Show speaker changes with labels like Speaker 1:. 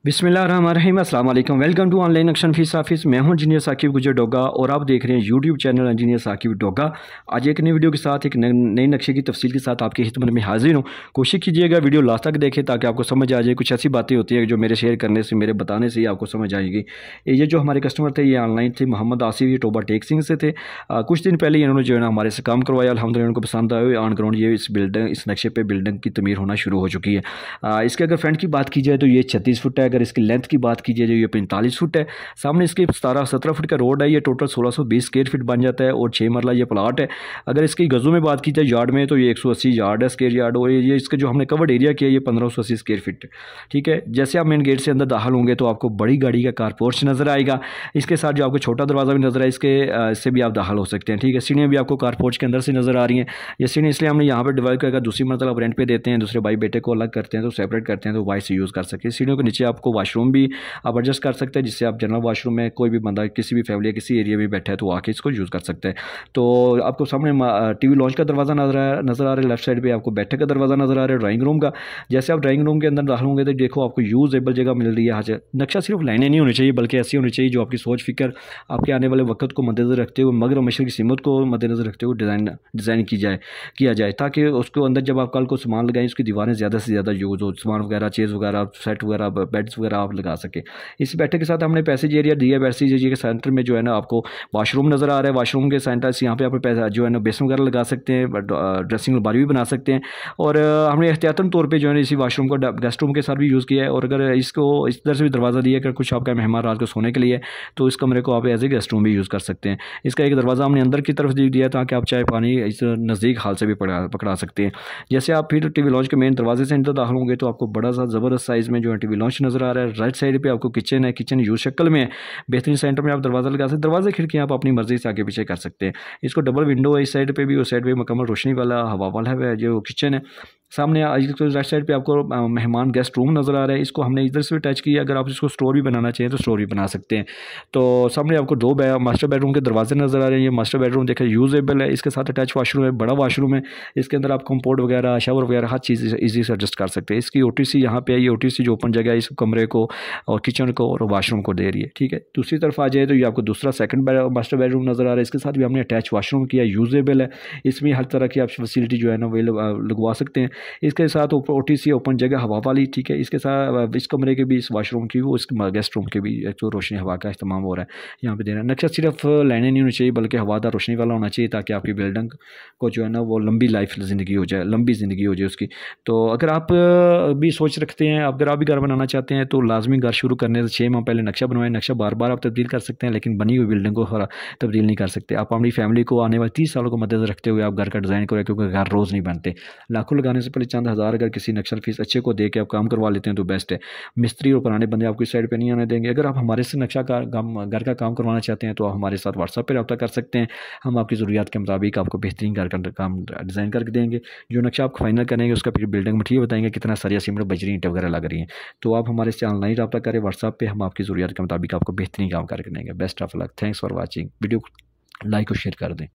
Speaker 1: बिस्मिल्लाहिर्रहमानिर्रहीम, अस्सलाम वालेकुम। Welcome to online action fees office. मैं हूं इंजीनियर साकिब गुजर डोगा और आप देख रहे हैं YouTube channel engineer Saqib Doga. आज एक नई वीडियो के साथ एक नए नक्शे की तफसील के साथ आपकी खिदमत में हाजिर हूं। कोशिश कीजिएगा वीडियो लास्ट तक देखें ताकि आपको समझ आ जाए। कुछ ऐसी बातें होती हैं जो मेरे शेयर करने से, मेरे बताने से ही आपको समझ आएगी। ये जो हमारे कस्टमर थे ये ऑनलाइन थे, मोहम्मद आसिफ, ये टोबा टेक सिंह से थे। कुछ दिन पहले इन्होंने जो है ना हमारे से काम करवाया, अल्हम्दुलिल्लाह उनको पसंद आए। ऑन ग्राउंड ये इस नक्शे पर बिल्डिंग की तमीर होना शुरू हो चुकी है। इसके अगर फ्रंट की बात की जाए तो ये 36 फुट है। अगर इसकी लेंथ की बात की जाए जो ये 45 फुट है। सामने इसके 17 फुट का रोड है। ये टोटल 1620 स्क्वायर फीट बन जाता है और 6 मरला ये प्लाट है। अगर इसकी गज़ों में बात की जाए यार्ड में तो ये 180 यार्ड है, स्क्वायर यार्ड। और ये इसका जो हमने कवर्ड एरिया किया ये 1580 स्क्वायर फीट, ठीक है। जैसे आप मेन गेट से अंदर दाखिल होंगे तो आपको बड़ी गाड़ी का कार पोर्च नज़र आएगा। इसके साथ जो आपको छोटा दरवाज़ा भी नज़र आए, इससे भी आप दाखिल हो सकते हैं, ठीक है। सीढ़ियाँ भी आपको कार पोर्च के अंदर से नज़र आ रही हैं। ये सीढ़ी इसलिए हमने यहाँ पर डिवाइड करके दूसरी मरतबा आप रेंट पे देते हैं, दूसरे भाई बेटे को अलग करते हैं तो सेपरेट करते हैं तो वाइस से यूज़ कर सकते हैं। सीढ़ियों के नीचे आपको वाशरूम भी आप एडजस्ट कर सकते हैं, जिससे आप जनरल वाशरूम में कोई भी बंदा किसी भी फैमिली किसी एरिया में बैठा है तो आके इसको यूज़ कर सकते हैं। तो आपको सामने टीवी लॉन्च का दरवाज़ा नज़र आ रहा है। लेफ्ट साइड पे आपको बैठक का दरवाज़ा नज़र आ रहा है, ड्राइंग रूम का। जैसे आप ड्राइंग रूम के अंदर दाखिल होंगे तो देखो आपको यूजेबल जगह मिल रही है। हाँ, नक्शा सिर्फ लाइनें नहीं होनी चाहिए बल्कि ऐसी होनी चाहिए जो आपकी सोच फिक्र, आपके आने वाले वक्त को मद्देनजर रखते हुए, मगर मशरक़ की सीमत को मद्देनजर रखते हुए डिज़ाइन किया जाए ताकि उसको अंदर जब आप कल को सामान लगाएं उसकी दीवारें ज़्यादा से ज़्यादा यूज़ हो, सामान वगैरह, चेज़ वगैरह, सेट वगैरह, बेड्स वगैरह आप लगा सकें। इस बैठक के साथ हमने पैसेज एरिया दिया है। पैसेज एरिया के सेंटर में जो है ना आपको वाशरूम नज़र आ रहा है। वाशरूम के सेंटर से यहाँ पे आप जो है ना बेसिन वगैरह लगा सकते हैं, ड्रेसिंग अलमारी भी बना सकते हैं। और हमने एहतियातन तौर पे जो है ना इसी वाशरूम को गेस्ट रूम के साथ भी यूज़ किया है। और अगर इसको इस तरह से भी दरवाज़ा दिया अगर कुछ आपका मेहमान रात को सोने के लिए तो इस कमरे को आप एज ए गेस्ट रूम भी यूज़ कर सकते हैं। इसका एक दरवाज़ा हमने अंदर की तरफ दिया ताकि आप चाहे पानी इस नज़दीक हाल से भी पकड़ा सकते हैं। जैसे आप फिर टीवी लॉन्च के मेन दरवाजे से अंदर दाखिल होंगे तो आपको बड़ा सा ज़बरदस्त साइज़ में जो है टीवी लॉन्च नज़र आ रहा है। राइट साइड पर आपको किचन है, किचन यूज शक्ल में है, बेहतरीन सेंटर में आप दरवाज़ा लगा सकते हैं। दरवाजे खिड़कियाँ आप अपनी मर्ज़ी से आगे पीछे कर सकते हैं। इसको डबल विंडो है इस साइड पे भी, उस साइड पे मुकम्मल रोशनी वाला हवा वाला है जो किचन है। सामने राइट साइड पे आपको मेहमान गेस्ट रूम नज़र आ रहा है। इसको हमने इधर से भी टच किया। अगर आप इसको स्टोर भी बनाना चाहें तो स्टोर भी बना सकते हैं। तो सामने आपको दो मास्टर बेडरूम के दरवाजे नज़र आ रहे हैं। ये मास्टर बेडरूम देखिए यूजेबल है। इसके साथ अटैच वाशरूम है, बड़ा वाशरूम है। इसके अंदर आप कंपोर्ट वगैरह, शावर वगैरह हर चीज़ ईजी से एडजस्ट कर सकते हैं। इसकी OTC यहाँ पे है। ये OTC जो ओपन जगह है इस कमरे को और किचन को और वाशरूम को दे रही है, ठीक है। दूसरी तरफ आ जाए तो ये आपको दूसरा सेकंड मास्टर बेडरूम नज़र आ रहा है। इसके साथ भी हमने अटैच वाशरूम किया, यूजेबल है। इसमें हर तरह की आप फैसिलिटी जो है ना वो लगवा सकते हैं। इसके साथ OTC ओपन जगह हवा वाली, ठीक है। इसके साथ इस कमरे के भी, इस वाशरूम की वो, इस गेस्ट रूम के भी जो रोशनी हवा का इस्तेमाल हो रहा है यहाँ पे देना। नक्शा सिर्फ लाइनें नहीं होनी चाहिए बल्कि हवादार रोशनी वाला होना चाहिए ताकि आपकी बिल्डिंग को जो है ना वो लंबी लाइफ ज़िंदगी हो जाए, लंबी ज़िंदगी हो जाए उसकी। तो अगर आप भी सोच रखते हैं, अगर आप भी घर बनाना चाहते हैं तो लाजमी घर शुरू करने से 6 माह पहले नक्शा बनवाएं। नक्शा बार बार आप तब्दील कर सकते हैं लेकिन बनी हुई बिल्डिंग को तब्दील नहीं कर सकते। आप अपनी फैमिली को आने वाले 30 सालों को मद्देनजर रखते हुए आप घर का डिज़ाइन करें, क्योंकि घर रोज़ नहीं बनते। लाखों लगाने से पहले चंद हज़ार अगर किसी नक्शा फीस अच्छे को दे के आप काम करवा लेते हैं तो बेस्ट है। मिस्त्री और पुराने बंदे आपको इस साइड पे नहीं आने देंगे। अगर आप हमारे से नक्शा का घर का काम करवाना चाहते हैं तो आप हमारे साथ व्हाट्सएप पर रब्ता कर सकते हैं। हम आपकी ज़रूरियात के मुताबिक आपको बेहतरीन घर का काम डिज़ाइन करके देंगे। जो नक्शा आप फाइनल करेंगे उसका फिर बिल्डिंग मटीरियल बताएंगे कितना सरिया सीमेंट बजरी ईंटें वगैरह लग रही हैं। तो आप हमारे से ऑनलाइन रब्ता करें व्हाट्सएप पे, हम आपकी ज़रूरियात के मुताबिक आपको बेहतरीन काम करके देंगे। Best of luck, thanks for watching. Video like और शेयर कर दें।